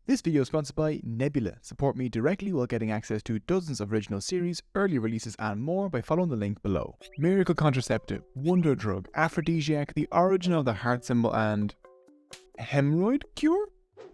This video is sponsored by Nebula. Support me directly while getting access to dozens of original series, early releases and more by following the link below. Miracle contraceptive, wonder drug, aphrodisiac, the origin of the heart symbol and hemorrhoid cure?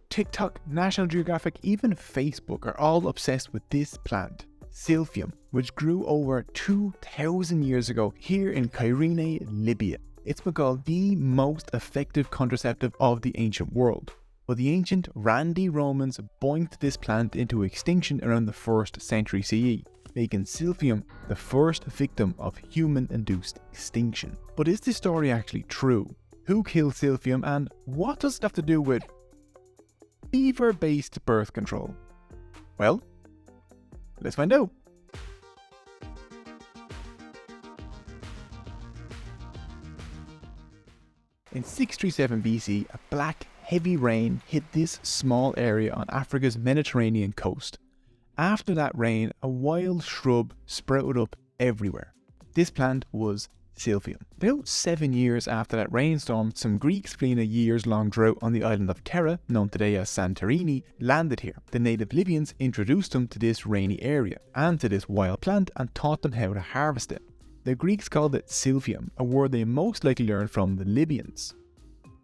TikTok, National Geographic, even Facebook are all obsessed with this plant, Silphium, which grew over 2,000 years ago here in Cairo, Libya. It's been called the most effective contraceptive of the ancient world. But the ancient Randy Romans boinked this plant into extinction around the 1st century CE, making Silphium the first victim of human-induced extinction. But is this story actually true? Who killed Silphium and what does it have to do with Beaver-based birth control? Well, let's find out. In 637 BC, a black heavy rain hit this small area on Africa's Mediterranean coast. After that rain, a wild shrub sprouted up everywhere. This plant was Silphium. About 7 years after that rainstorm, some Greeks fleeing a years-long drought on the island of Terra, known today as Santorini, landed here. The native Libyans introduced them to this rainy area and to this wild plant and taught them how to harvest it. The Greeks called it Silphium, a word they most likely learned from the Libyans.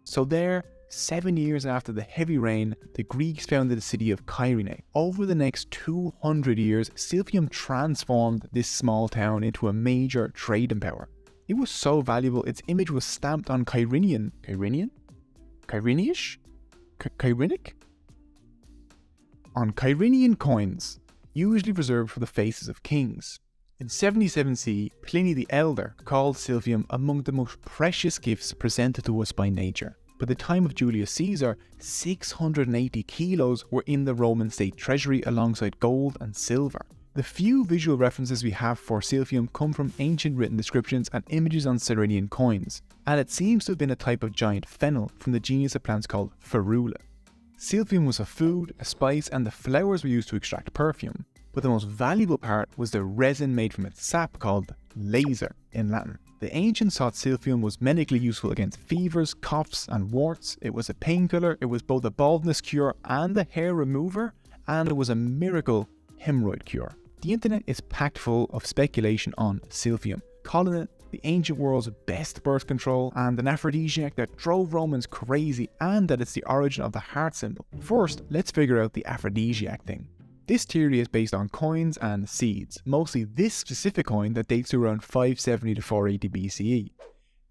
So there, 7 years after the heavy rain, the Greeks founded the city of Cairo. Over the next 200 years, Silphium transformed this small town into a major trading power. It was so valuable, its image was stamped on Cairenian coins, usually reserved for the faces of kings. In 77 CE, Pliny the Elder called Silphium among the most precious gifts presented to us by nature. By the time of Julius Caesar, 680 kilos were in the Roman state treasury alongside gold and silver. The few visual references we have for Silphium come from ancient written descriptions and images on Cyrenian coins, and it seems to have been a type of giant fennel from the genus of plants called Ferula. Silphium was a food, a spice, and the flowers were used to extract perfume. But the most valuable part was the resin made from its sap called laser in Latin. The ancients thought Silphium was medically useful against fevers, coughs and warts. It was a painkiller, it was both a baldness cure and a hair remover, and it was a miracle hemorrhoid cure. The internet is packed full of speculation on Silphium, calling it the ancient world's best birth control and an aphrodisiac that drove Romans crazy, and that it's the origin of the heart symbol. First, let's figure out the aphrodisiac thing. This theory is based on coins and seeds, mostly this specific coin that dates to around 570 to 480 BCE.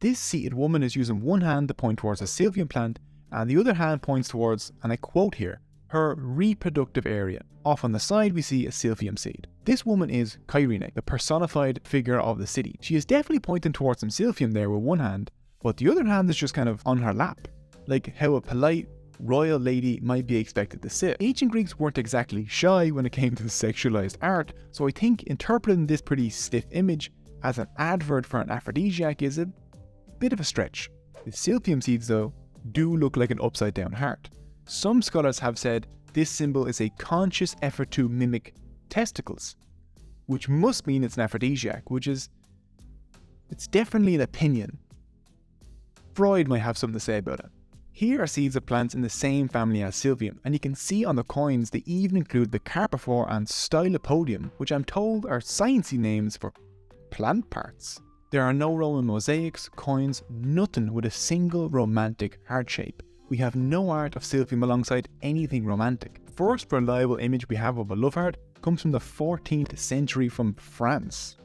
This seated woman is using one hand to point towards a Silphium plant and the other hand points towards, and I quote here, her reproductive area. Off on the side we see a Silphium seed. This woman is Cairo, the personified figure of the city. She is definitely pointing towards some Silphium there with one hand, but the other hand is just kind of on her lap, like how a polite royal lady might be expected to sit. Ancient Greeks weren't exactly shy when it came to sexualized art, so I think interpreting this pretty stiff image as an advert for an aphrodisiac is a bit of a stretch. The Silphium seeds though do look like an upside down heart. Some scholars have said this symbol is a conscious effort to mimic testicles, which must mean it's an aphrodisiac, it's definitely an opinion. Freud might have something to say about it. Here are seeds of plants in the same family as Silphium, and you can see on the coins they even include the carpophore and stylopodium, which I'm told are sciencey names for plant parts. There are no Roman mosaics, coins, nothing with a single romantic heart shape. We have no art of Silphium alongside anything romantic. First reliable image we have of a love heart comes from the 14th century from France.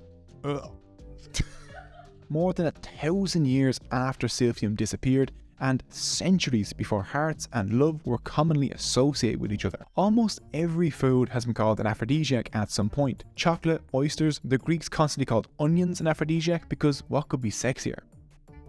More than 1,000 years after Silphium disappeared, and centuries before hearts and love were commonly associated with each other. Almost every food has been called an aphrodisiac at some point. Chocolate, oysters, the Greeks constantly called onions an aphrodisiac because what could be sexier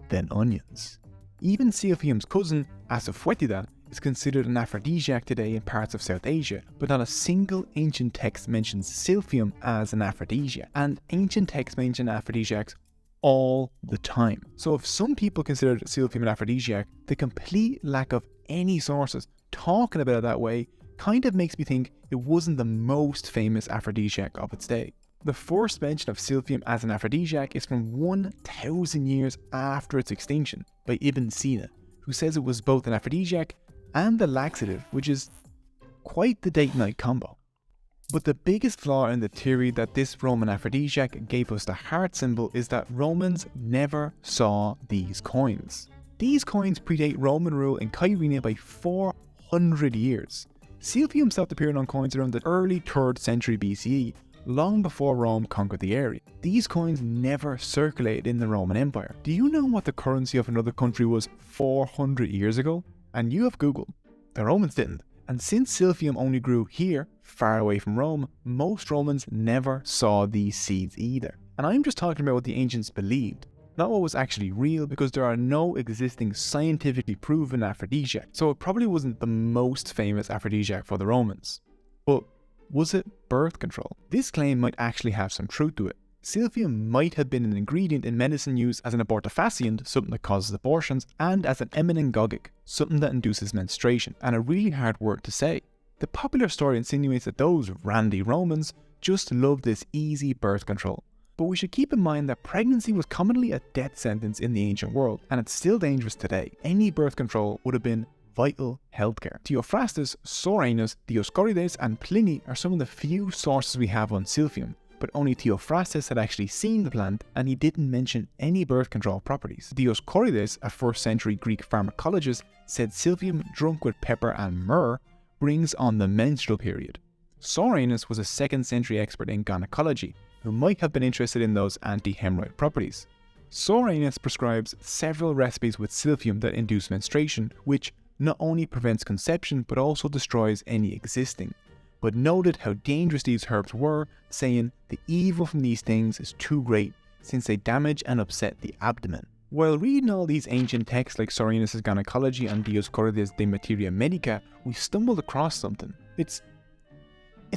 than onions? Even Silphium's cousin, Asafoetida, is considered an aphrodisiac today in parts of South Asia, but not a single ancient text mentions Silphium as an aphrodisiac, and ancient texts mention aphrodisiacs all the time. So if some people considered Silphium an aphrodisiac, the complete lack of any sources talking about it that way kind of makes me think it wasn't the most famous aphrodisiac of its day. The first mention of Silphium as an aphrodisiac is from 1,000 years after its extinction by Ibn Sina, who says it was both an aphrodisiac and a laxative, which is quite the date night combo. But the biggest flaw in the theory that this Roman aphrodisiac gave us the heart symbol is that Romans never saw these coins. These coins predate Roman rule in Kyrenia by 400 years. Silphium stopped appearing on coins around the early 3rd century BCE, long before Rome conquered the area. These coins never circulated in the Roman Empire. Do you know what the currency of another country was 400 years ago? And you have Googled. The Romans didn't. And since Silphium only grew here, far away from Rome, most Romans never saw these seeds either. And I'm just talking about what the ancients believed, not what was actually real, because there are no existing scientifically proven aphrodisiac, so it probably wasn't the most famous aphrodisiac for the Romans. But was it birth control? This claim might actually have some truth to it. Silphium might have been an ingredient in medicine used as an abortifacient, something that causes abortions, and as an emmenagogic, something that induces menstruation, and a really hard word to say. The popular story insinuates that those randy Romans just loved this easy birth control. But we should keep in mind that pregnancy was commonly a death sentence in the ancient world, and it's still dangerous today. Any birth control would have been vital healthcare. Theophrastus, Soranus, Dioscorides, and Pliny are some of the few sources we have on Silphium, but only Theophrastus had actually seen the plant, and he didn't mention any birth control properties. Dioscorides, a 1st century Greek pharmacologist, said Silphium drunk with pepper and myrrh brings on the menstrual period. Soranus was a 2nd century expert in gynecology, who might have been interested in those anti-hemorrhoid properties. Soranus prescribes several recipes with Silphium that induce menstruation, which not only prevents conception but also destroys any existing, but noted how dangerous these herbs were, saying the evil from these things is too great since they damage and upset the abdomen. While reading all these ancient texts like Soranus' Gynecology and Dioscorides' De Materia Medica, we stumbled across something. It's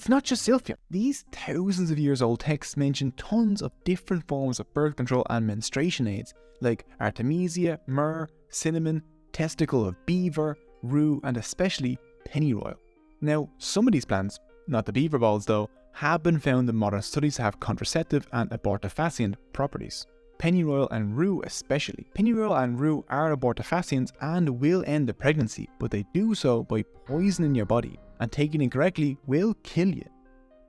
not just Silphium. These thousands of years old texts mention tons of different forms of birth control and menstruation aids, like artemisia, myrrh, cinnamon, testicle of beaver, rue, and especially pennyroyal. Now, some of these plants, not the beaver balls though, have been found in modern studies to have contraceptive and abortifacient properties. Pennyroyal and rue especially. Pennyroyal and rue are abortifacients and will end the pregnancy, but they do so by poisoning your body, and taking incorrectly will kill you.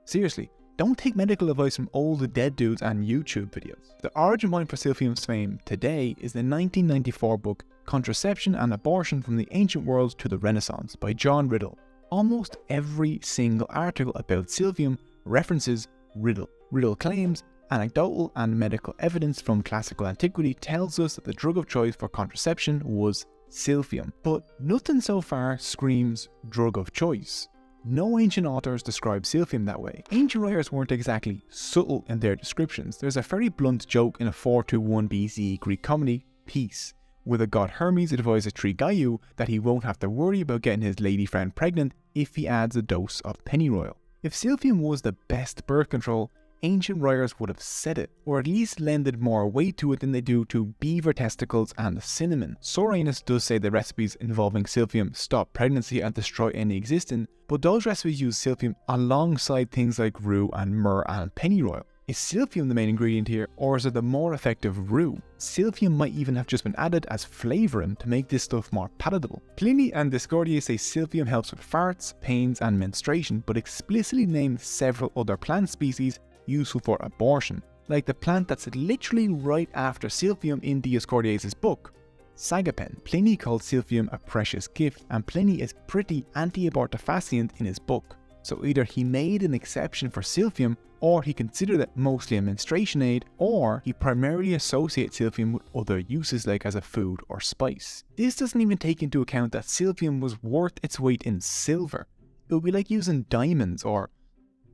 Seriously, don't take medical advice from old dead dudes and YouTube videos. The origin point for Silphium's fame today is the 1994 book Contraception and Abortion from the Ancient World to the Renaissance by John Riddle. Almost every single article about Silphium references Riddle. Riddle claims anecdotal and medical evidence from classical antiquity tells us that the drug of choice for contraception was Silphium, but nothing so far screams drug of choice. No ancient authors describe Silphium that way. Ancient writers weren't exactly subtle in their descriptions. There's a very blunt joke in a 421 BCE Greek comedy, Peace, where the god Hermes advises Trigayu that he won't have to worry about getting his lady friend pregnant if he adds a dose of pennyroyal. If Silphium was the best birth control, ancient writers would have said it, or at least lended more weight to it than they do to beaver testicles and cinnamon. Soranus does say the recipes involving Silphium stop pregnancy and destroy any existing, but those recipes use Silphium alongside things like rue and myrrh and pennyroyal. Is Silphium the main ingredient here, or is it the more effective rue? Silphium might even have just been added as flavouring to make this stuff more palatable. Pliny and Dioscorides say Silphium helps with farts, pains and menstruation, but explicitly named several other plant species useful for abortion, like the plant that's literally right after Silphium in Dioscorides' book, Sagapen. Pliny called Silphium a precious gift, and Pliny is pretty anti-abortifacient in his book. So either he made an exception for Silphium, or he considered it mostly a menstruation aid, or he primarily associates Silphium with other uses like as a food or spice. This doesn't even take into account that Silphium was worth its weight in silver. It would be like using diamonds or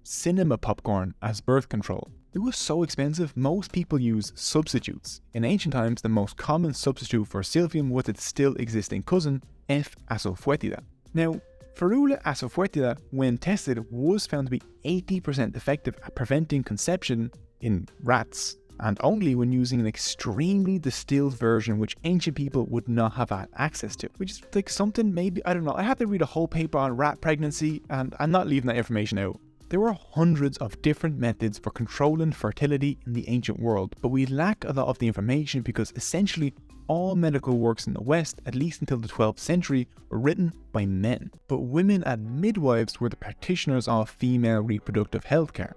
cinema popcorn as birth control. It was so expensive, most people use substitutes. In ancient times, the most common substitute for Silphium was its still existing cousin, F. asafoetida. Now, Ferula asafoetida, when tested, was found to be 80% effective at preventing conception in rats, and only when using an extremely distilled version which ancient people would not have had access to. Which is like something maybe, I don't know, I had to read a whole paper on rat pregnancy, and I'm not leaving that information out. There were hundreds of different methods for controlling fertility in the ancient world, but we lack a lot of the information because essentially all medical works in the West, at least until the 12th century, were written by men. But women and midwives were the practitioners of female reproductive healthcare.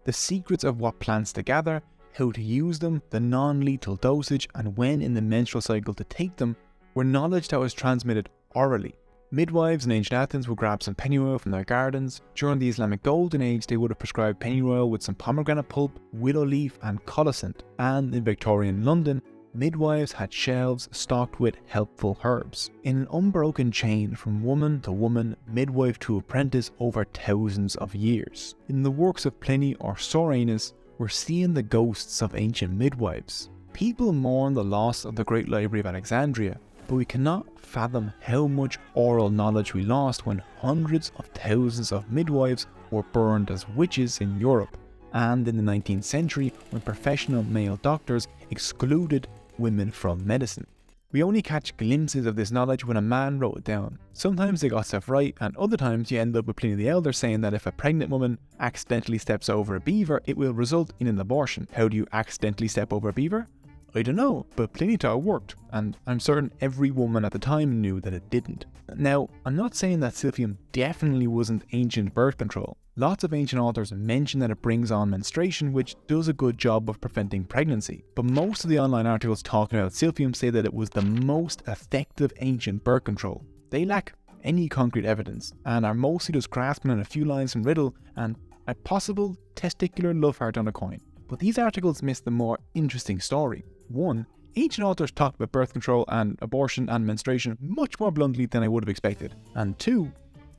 The secrets of what plants to gather, how to use them, the non-lethal dosage, and when in the menstrual cycle to take them were knowledge that was transmitted orally. Midwives in ancient Athens would grab some pennyroyal from their gardens. During the Islamic Golden Age, they would have prescribed pennyroyal with some pomegranate pulp, willow leaf, and colocynth. And in Victorian London, midwives had shelves stocked with helpful herbs. In an unbroken chain from woman to woman, midwife to apprentice over thousands of years. In the works of Pliny or Soranus, we're seeing the ghosts of ancient midwives. People mourn the loss of the Great Library of Alexandria, but we cannot fathom how much oral knowledge we lost when hundreds of thousands of midwives were burned as witches in Europe, and in the 19th century when professional male doctors excluded women from medicine. We only catch glimpses of this knowledge when a man wrote it down. Sometimes they got stuff right, and other times you end up with Pliny the Elder saying that if a pregnant woman accidentally steps over a beaver, it will result in an abortion. How do you accidentally step over a beaver? I don't know, but Pliny thought it worked, and I'm certain every woman at the time knew that it didn't. Now, I'm not saying that Silphium definitely wasn't ancient birth control. Lots of ancient authors mention that it brings on menstruation, which does a good job of preventing pregnancy. But most of the online articles talking about Silphium say that it was the most effective ancient birth control. They lack any concrete evidence, and are mostly just grasping on a few lines from Riddle and a possible testicular love heart on a coin. But these articles miss the more interesting story. 1. Ancient authors talked about birth control and abortion and menstruation much more bluntly than I would have expected. And 2.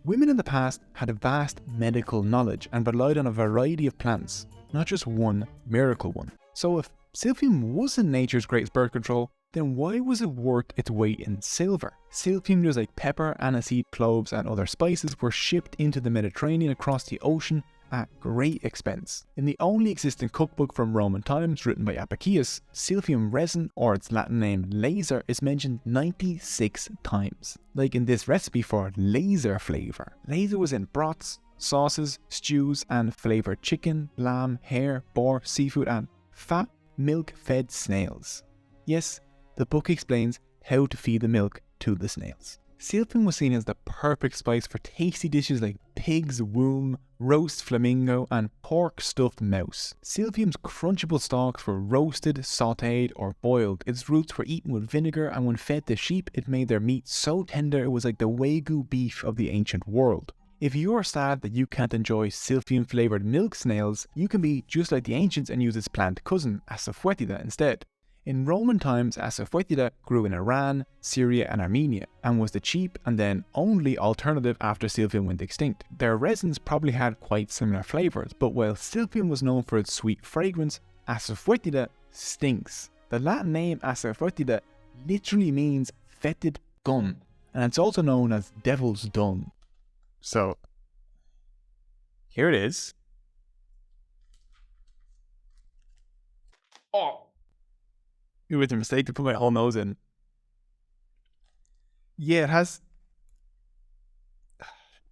Women in the past had a vast medical knowledge and relied on a variety of plants, not just one miracle one. So if Silphium wasn't nature's greatest birth control, then why was it worth its weight in silver? Silphium, just like pepper, aniseed, cloves and other spices, were shipped into the Mediterranean across the ocean at great expense. In the only existing cookbook from Roman times, written by Apicius, Silphium resin, or its Latin name laser, is mentioned 96 times. Like in this recipe for laser flavour. Laser was in broths, sauces, stews, and flavoured chicken, lamb, hare, boar, seafood, and fat, milk-fed snails. Yes, the book explains how to feed the milk to the snails. Silphium was seen as the perfect spice for tasty dishes like pig's womb, roast flamingo, and pork stuffed mouse. Silphium's crunchable stalks were roasted, sautéed, or boiled. Its roots were eaten with vinegar, and when fed to sheep, it made their meat so tender it was like the Wagyu beef of the ancient world. If you're sad that you can't enjoy Silphium flavoured milk snails, you can be just like the ancients and use its plant cousin, Asafoetida, instead. In Roman times, Asafoetida grew in Iran, Syria and Armenia, and was the cheap and then only alternative after Silphium went extinct. Their resins probably had quite similar flavours, but while Silphium was known for its sweet fragrance, Asafoetida stinks. The Latin name Asafoetida literally means fetid gum, and it's also known as devil's dung. So, here it is. Oh! It was a mistake to put my whole nose in. Yeah, it has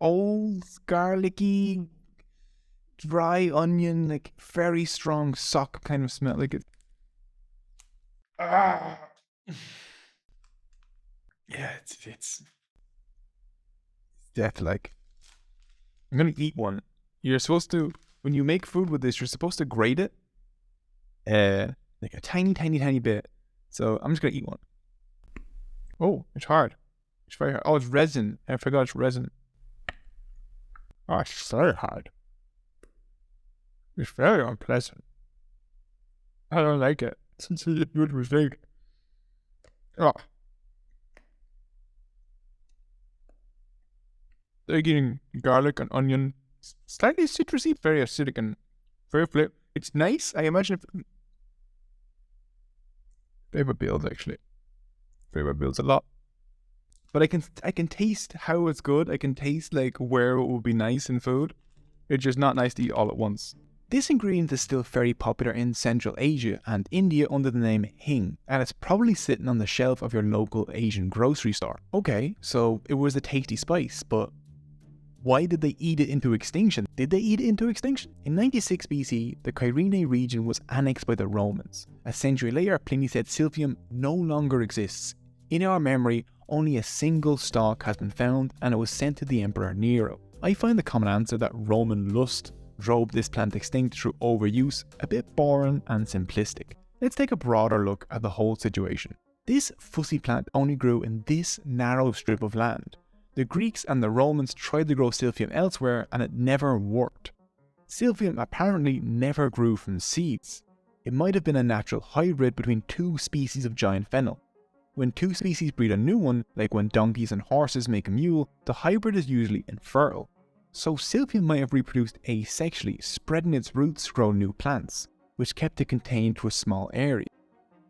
old, garlicky, dry onion, like very strong sock kind of smell. Like it. Ah. Yeah, it's death. Like, I'm gonna eat one. You're supposed to, when you make food with this, you're supposed to grate it. Like a tiny bit. So I'm just gonna eat one. Oh, it's hard. It's very hard. Oh, it's resin. I forgot it's resin. Oh, it's very hard. It's very unpleasant. I don't like it. It's a huge mistake. Oh. Like eating garlic and onion. Slightly citrusy, very acidic and very flavor. It's nice. I imagine if flavor builds actually. Flavor builds a lot. But I can taste how it's good. I can taste like where it would be nice in food. It's just not nice to eat all at once. This ingredient is still very popular in Central Asia and India under the name hing, and it's probably sitting on the shelf of your local Asian grocery store. Okay, so it was a tasty spice, but Why did they eat it into extinction? Did they eat it into extinction? In 96 BC, the Cyrene region was annexed by the Romans. A century later, Pliny said Silphium no longer exists. In our memory, only a single stalk has been found, and it was sent to the Emperor Nero. I find the common answer that Roman lust drove this plant extinct through overuse a bit boring and simplistic. Let's take a broader look at the whole situation. This fussy plant only grew in this narrow strip of land. The Greeks and the Romans tried to grow Silphium elsewhere and it never worked. Silphium apparently never grew from seeds. It might have been a natural hybrid between two species of giant fennel. When two species breed a new one, like when donkeys and horses make a mule, the hybrid is usually infertile. So Silphium might have reproduced asexually, spreading its roots to grow new plants, which kept it contained to a small area.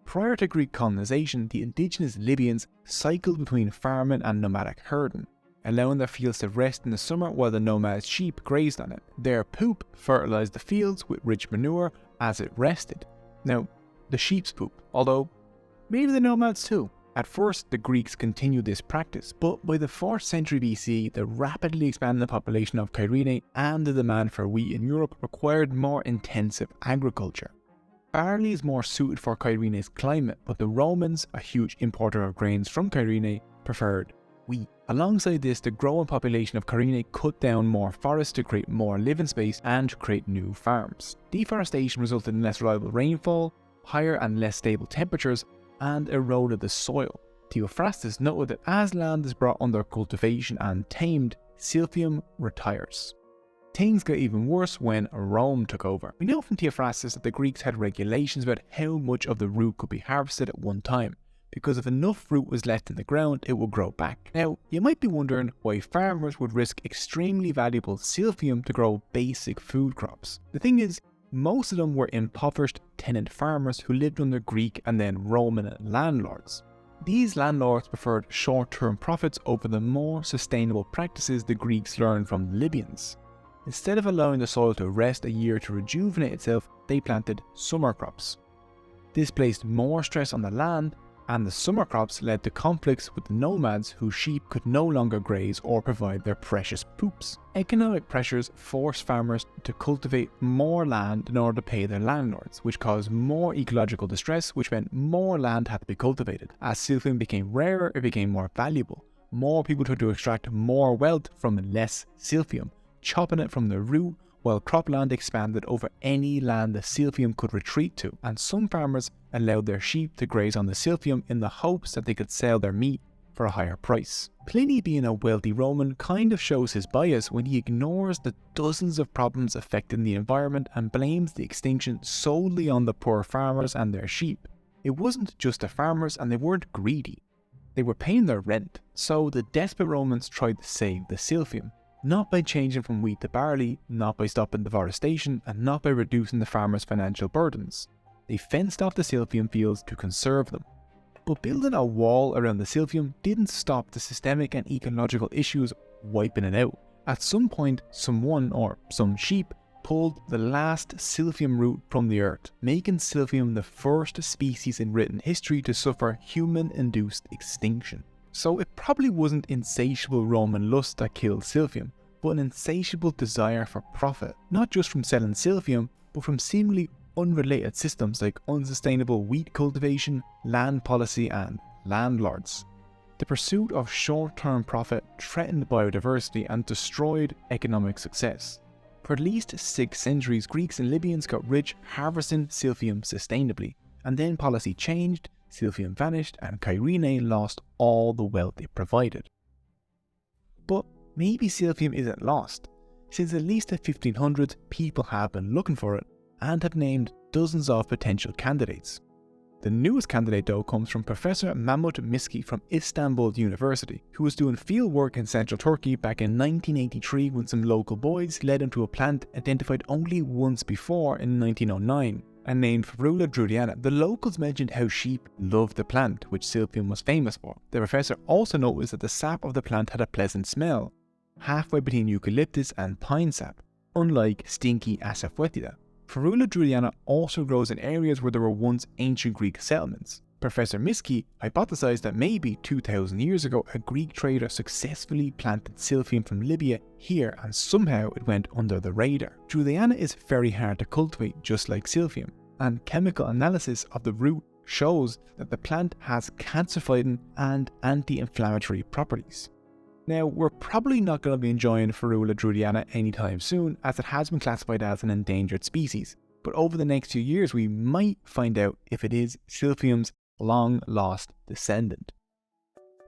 Prior to Greek colonization, the indigenous Libyans cycled between farming and nomadic herding, allowing their fields to rest in the summer while the nomad sheep grazed on it. Their poop fertilized the fields with rich manure as it rested. Now, the sheep's poop, although maybe the nomads too. At first, the Greeks continued this practice, but by the 4th century BC, the rapidly expanding population of Cyrene and the demand for wheat in Europe required more intensive agriculture. Barley is more suited for Cyrene's climate, but the Romans, a huge importer of grains from Cyrene, preferred wheat. Alongside this, the growing population of Cyrene cut down more forests to create more living space and to create new farms. Deforestation resulted in less reliable rainfall, higher and less stable temperatures, and eroded the soil. Theophrastus noted that as land is brought under cultivation and tamed, Silphium retires. Things got even worse when Rome took over. We know from Theophrastus that the Greeks had regulations about how much of the root could be harvested at one time, because if enough fruit was left in the ground, it would grow back. Now, you might be wondering why farmers would risk extremely valuable Silphium to grow basic food crops. The thing is, most of them were impoverished tenant farmers who lived under Greek and then Roman landlords. These landlords preferred short-term profits over the more sustainable practices the Greeks learned from the Libyans. Instead of allowing the soil to rest a year to rejuvenate itself, they planted summer crops. This placed more stress on the land, and the summer crops led to conflicts with the nomads whose sheep could no longer graze or provide their precious poops. Economic pressures forced farmers to cultivate more land in order to pay their landlords, which caused more ecological distress, which meant more land had to be cultivated. As Silphium became rarer, it became more valuable. More people tried to extract more wealth from less Silphium, chopping it from the root, while cropland expanded over any land the Silphium could retreat to, and some farmers allowed their sheep to graze on the Silphium in the hopes that they could sell their meat for a higher price. Pliny, being a wealthy Roman, kind of shows his bias when he ignores the dozens of problems affecting the environment and blames the extinction solely on the poor farmers and their sheep. It wasn't just the farmers, and they weren't greedy. They were paying their rent, so the desperate Romans tried to save the Silphium. Not by changing from wheat to barley, not by stopping deforestation, and not by reducing the farmers' financial burdens. They fenced off the Silphium fields to conserve them. But building a wall around the Silphium didn't stop the systemic and ecological issues wiping it out. At some point, someone, or some sheep, pulled the last Silphium root from the earth, making Silphium the first species in written history to suffer human-induced extinction. So it probably wasn't insatiable Roman lust that killed Silphium, but an insatiable desire for profit, not just from selling Silphium, but from seemingly unrelated systems like unsustainable wheat cultivation, land policy, and landlords. The pursuit of short-term profit threatened biodiversity and destroyed economic success. For at least 6 centuries, Greeks and Libyans got rich harvesting Silphium sustainably, and then policy changed, Silphium vanished, and Cyrene lost all the wealth it provided. But maybe Silphium isn't lost. Since at least the 1500s, people have been looking for it and have named dozens of potential candidates. The newest candidate though comes from Professor Mahmut Miski from Istanbul University, who was doing field work in central Turkey back in 1983 when some local boys led him to a plant identified only once before in 1909. And named Ferula druidiana. The locals mentioned how sheep loved the plant, which Silphium was famous for. The professor also noticed that the sap of the plant had a pleasant smell, halfway between eucalyptus and pine sap, unlike stinky Asafoetida. Ferula druidiana also grows in areas where there were once ancient Greek settlements. Professor Miski hypothesized that maybe 2,000 years ago a Greek trader successfully planted Silphium from Libya here and somehow it went under the radar. Juliana is very hard to cultivate just like Silphium, and chemical analysis of the root shows that the plant has cancer-fighting and anti-inflammatory properties. Now, we're probably not going to be enjoying Ferula druidiana anytime soon, as it has been classified as an endangered species, but over the next few years we might find out if it is Silphium's long-lost descendant.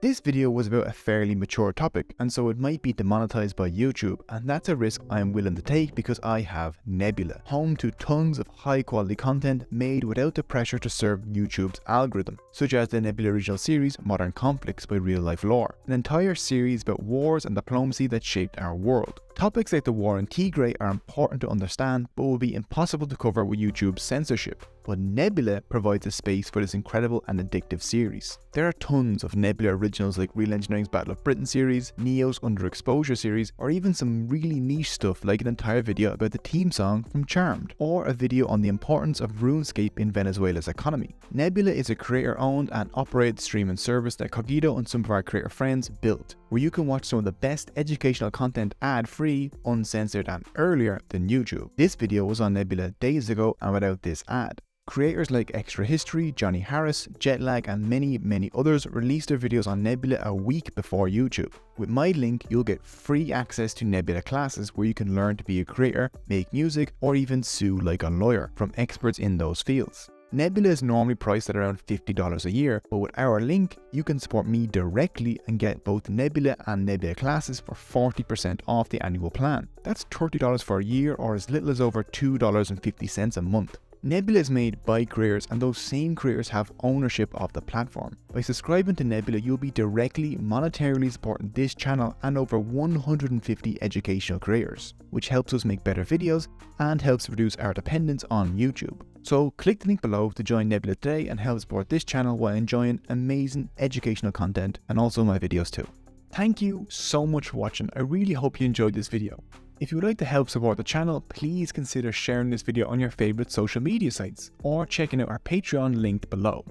This video was about a fairly mature topic, and so it might be demonetized by YouTube, and that's a risk I am willing to take because I have Nebula, home to tons of high quality content made without the pressure to serve YouTube's algorithm, such as the Nebula original series Modern Conflicts by Real Life Lore, an entire series about wars and diplomacy that shaped our world. Topics like the war in Tigray are important to understand, but will be impossible to cover with YouTube's censorship. But Nebula provides a space for this incredible and addictive series. There are tons of Nebula originals like Real Engineering's Battle of Britain series, Neo's Underexposure series, or even some really niche stuff like an entire video about the theme song from Charmed, or a video on the importance of RuneScape in Venezuela's economy. Nebula is a creator-owned and operated streaming service that Cogito and some of our creator friends built, where you can watch some of the best educational content ad-free, uncensored and earlier than YouTube. This video was on Nebula days ago and without this ad. Creators like Extra History, Johnny Harris, Jetlag and many others released their videos on Nebula a week before YouTube. With my link, you'll get free access to Nebula classes where you can learn to be a creator, make music, or even sue like a lawyer from experts in those fields. Nebula is normally priced at around $50 a year, but with our link, you can support me directly and get both Nebula and Nebula classes for 40% off the annual plan. That's $30 for a year or as little as over $2.50 a month. Nebula is made by creators, and those same creators have ownership of the platform. By subscribing to Nebula, you'll be directly monetarily supporting this channel and over 150 educational creators, which helps us make better videos and helps reduce our dependence on YouTube. So click the link below to join Nebula today and help support this channel while enjoying amazing educational content and also my videos too. Thank you so much for watching. I really hope you enjoyed this video. If you would like to help support the channel, please consider sharing this video on your favourite social media sites or checking out our Patreon linked below.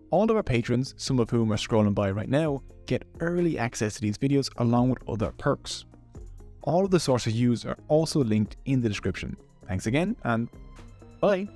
All of our patrons, some of whom are scrolling by right now, get early access to these videos along with other perks. All of the sources used are also linked in the description. Thanks again and bye!